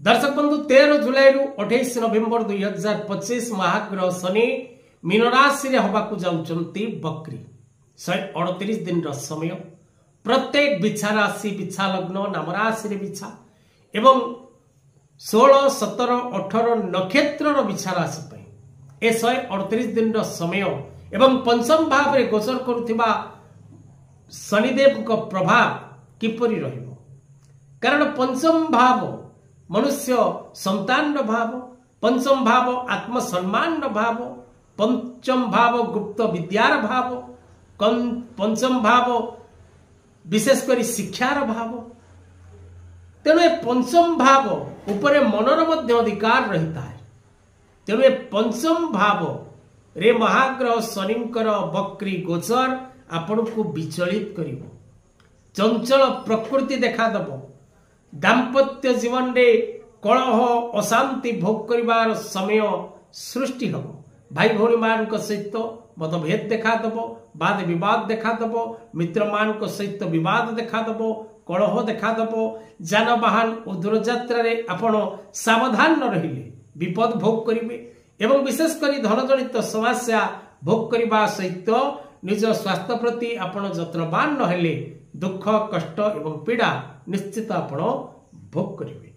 दर्शक बंधु 13 जुलाई रु 28 नवेम्बर 2025 महाग्रह शनि मीन राशि रे होबाकू जाउचंती बकरी 138 दिन रो समय प्रत्येक बिछा राशि बिछा लग्न नाम राशि रे बिछा एवं 16 17 18 नक्षत्र रो बिछा राशि पे ए 138 दिन रो समय एवं पंचम भाव रे गोचर करुथिबा शनिदेव को प्रभाव किपरि रहिबो कारण पंचम भाव मनुष्य संतान भाव पंचम भाव आत्म सम्मान भाव पंचम भाव गुप्त विद्यार भाव पंचम भाव विशेषकर शिक्षार भाव तेणु पंचम भाव उपरे मनर मध्य अधिकार रहता है। तेणु पंचम भाव रे महाग्रह शनिकर बक्री गोचर आपण को विचलित करिवो चंचल प्रकृति देखा दबो दाम्पत्य जीवन रे कलह अशांति भोग करिवार समय सृष्टि हबो भाई भौणी मान सहित मतभेद देखा दबो वाद विवाद देखा दबो मित्र मान सहित विवाद देखा दबो कलह देखा दबो जानवाहन और दूरयात्रा रे आपण सावधान न रहिले विपद भोग करिवे एवं विशेषकर धन जनित समस्या भोग करिवा सहित निज स्वास्थ्य प्रति आपण जत्नवान न हेले दुख कष्ट एवं पीड़ा निश्चित आपण भोग करिवे।